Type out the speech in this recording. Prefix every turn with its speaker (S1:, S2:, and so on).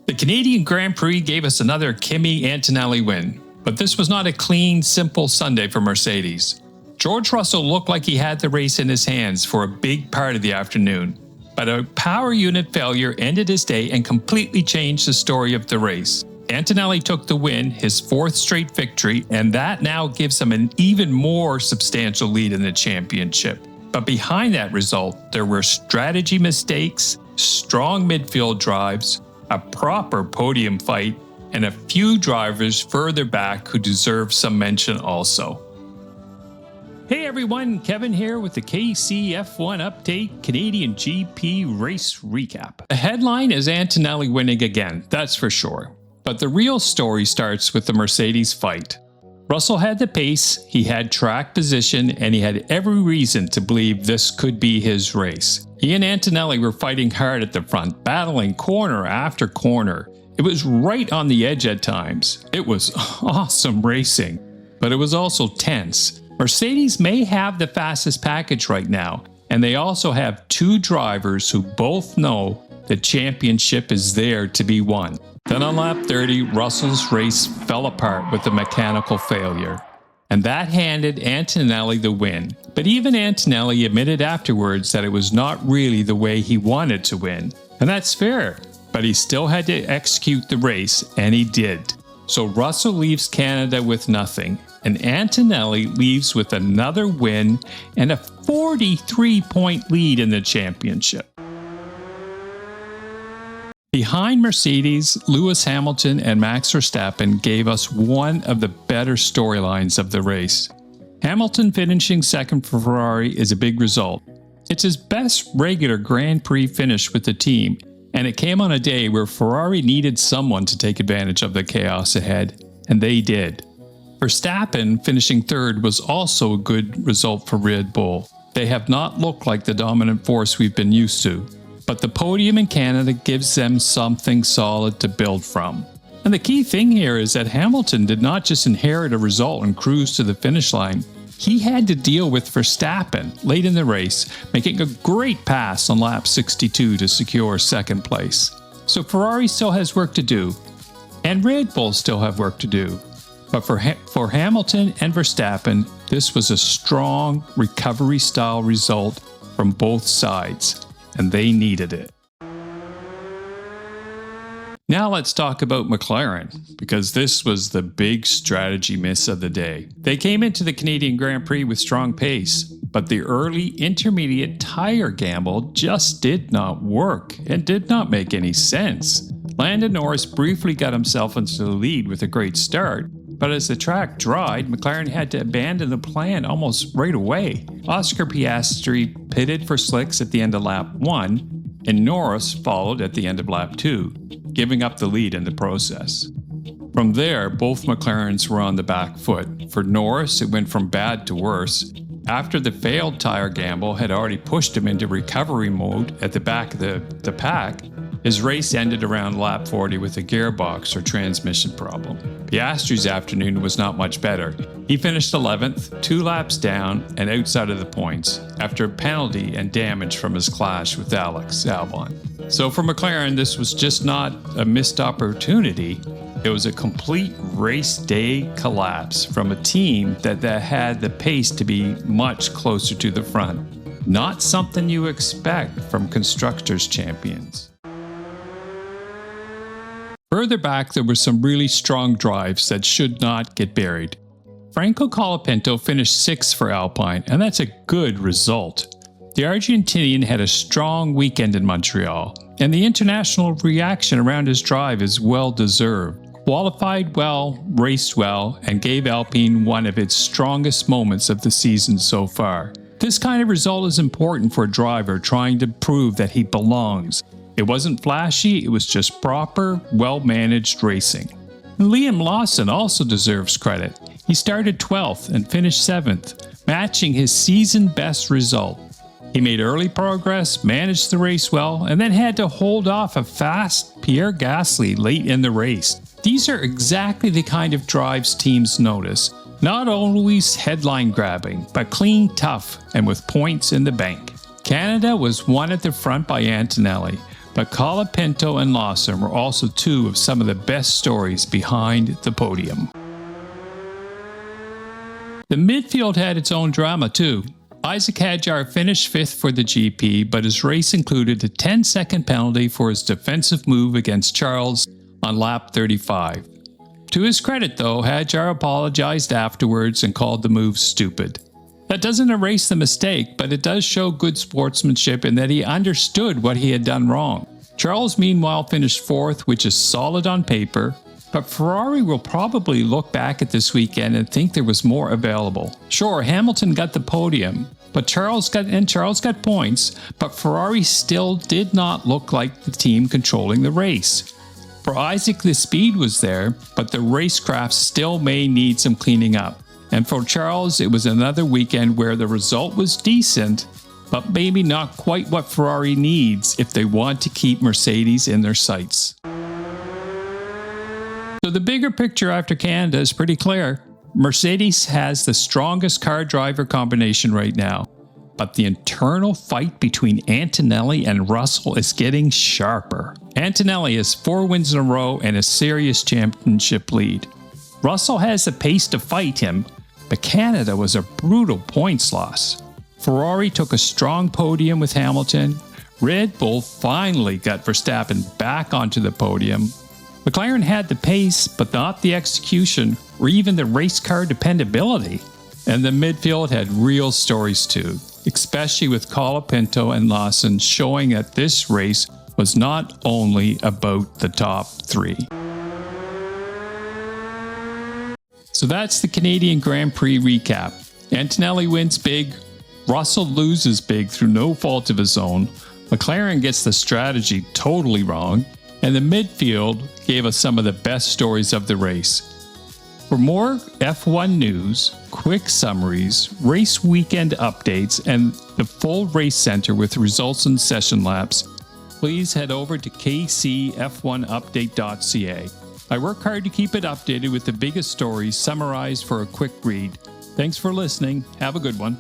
S1: The Canadian Grand Prix gave us another Kimi Antonelli win, but this was not a clean, simple Sunday for Mercedes. George Russell looked like he had the race in his hands for a big part of the afternoon, but a power unit failure ended his day and completely changed the story of the race. Antonelli took the win, his fourth straight victory, and that now gives him an even more substantial lead in the championship. But behind that result, there were strategy mistakes, strong midfield drives, a proper podium fight, and a few drivers further back who deserve some mention also. Hey everyone, Kevin here with the KCF1 Update Canadian GP Race Recap. The headline is Antonelli winning again, that's for sure. But the real story starts with the Mercedes fight. Russell had the pace, he had track position, and he had every reason to believe this could be his race. He and Antonelli were fighting hard at the front, battling corner after corner. It was right on the edge at times. It was awesome racing, but it was also tense. Mercedes may have the fastest package right now, and they also have two drivers who both know the championship is there to be won. Then on lap 30, Russell's race fell apart with a mechanical failure, and that handed Antonelli the win. But even Antonelli admitted afterwards that it was not really the way he wanted to win, and that's fair, but he still had to execute the race, and he did. So Russell leaves Canada with nothing, and Antonelli leaves with another win and a 43-point lead in the championship. Behind Mercedes, Lewis Hamilton and Max Verstappen gave us one of the better storylines of the race. Hamilton finishing second for Ferrari is a big result. It's his best regular Grand Prix finish with the team, and it came on a day where Ferrari needed someone to take advantage of the chaos ahead, and they did. Verstappen finishing third was also a good result for Red Bull. They have not looked like the dominant force we've been used to, but the podium in Canada gives them something solid to build from. And the key thing here is that Hamilton did not just inherit a result and cruise to the finish line. He had to deal with Verstappen late in the race, making a great pass on lap 62 to secure second place. So Ferrari still has work to do, and Red Bull still have work to do. But for Hamilton and Verstappen, this was a strong recovery-style result from both sides, and they needed it. Now let's talk about McLaren, because this was the big strategy miss of the day. They came into the Canadian Grand Prix with strong pace, but the early intermediate tire gamble just did not work and did not make any sense. Lando Norris briefly got himself into the lead with a great start, but as the track dried, McLaren had to abandon the plan almost right away. Oscar Piastri pitted for slicks at the end of lap 1, and Norris followed at the end of lap 2, giving up the lead in the process. From there, both McLarens were on the back foot. For Norris, it went from bad to worse. After the failed tire gamble had already pushed him into recovery mode at the back of the pack, his race ended around lap 40 with a gearbox or transmission problem. Piastri's afternoon was not much better. He finished 11th, 2 laps down and outside of the points after a penalty and damage from his clash with Alex Albon. So for McLaren, this was just not a missed opportunity. It was a complete race day collapse from a team that had the pace to be much closer to the front. Not something you expect from constructors' champions. Further back, there were some really strong drives that should not get buried. Franco Colapinto finished 6th for Alpine, and that's a good result. The Argentinian had a strong weekend in Montreal, and the international reaction around his drive is well deserved. Qualified well, raced well, and gave Alpine one of its strongest moments of the season so far. This kind of result is important for a driver trying to prove that he belongs. It wasn't flashy, it was just proper, well-managed racing. And Liam Lawson also deserves credit. He started 12th and finished 7th, matching his season-best result. He made early progress, managed the race well, and then had to hold off a fast Pierre Gasly late in the race. These are exactly the kind of drives teams notice. Not always headline-grabbing, but clean, tough, and with points in the bank. Canada was won at the front by Antonelli, but Colapinto and Lawson were also two of some of the best stories behind the podium. The midfield had its own drama too. Isack Hadjar finished 5th for the GP, but his race included a 10-second penalty for his defensive move against Charles on lap 35. To his credit though, Hadjar apologized afterwards and called the move stupid. That doesn't erase the mistake, but it does show good sportsmanship in that he understood what he had done wrong. Charles meanwhile finished 4th, which is solid on paper, but Ferrari will probably look back at this weekend and think there was more available. Sure, Hamilton got the podium, but Charles got points, but Ferrari still did not look like the team controlling the race. For Isack, the speed was there, but the racecraft still may need some cleaning up. And for Charles, it was another weekend where the result was decent, but maybe not quite what Ferrari needs if they want to keep Mercedes in their sights. So the bigger picture after Canada is pretty clear. Mercedes has the strongest car-driver combination right now, but the internal fight between Antonelli and Russell is getting sharper. Antonelli has 4 wins in a row and a serious championship lead. Russell has the pace to fight him, but Canada was a brutal points loss. Ferrari took a strong podium with Hamilton. Red Bull finally got Verstappen back onto the podium. McLaren had the pace, but not the execution or even the race car dependability. And the midfield had real stories too, especially with Colapinto and Lawson showing that this race was not only about the top 3. So that's the Canadian Grand Prix recap. Antonelli wins big, Russell loses big through no fault of his own, McLaren gets the strategy totally wrong, and the midfield gave us some of the best stories of the race. For more F1 news, quick summaries, race weekend updates, and the full race center with results and session laps, please head over to kcf1update.ca. I work hard to keep it updated with the biggest stories summarized for a quick read. Thanks for listening. Have a good one.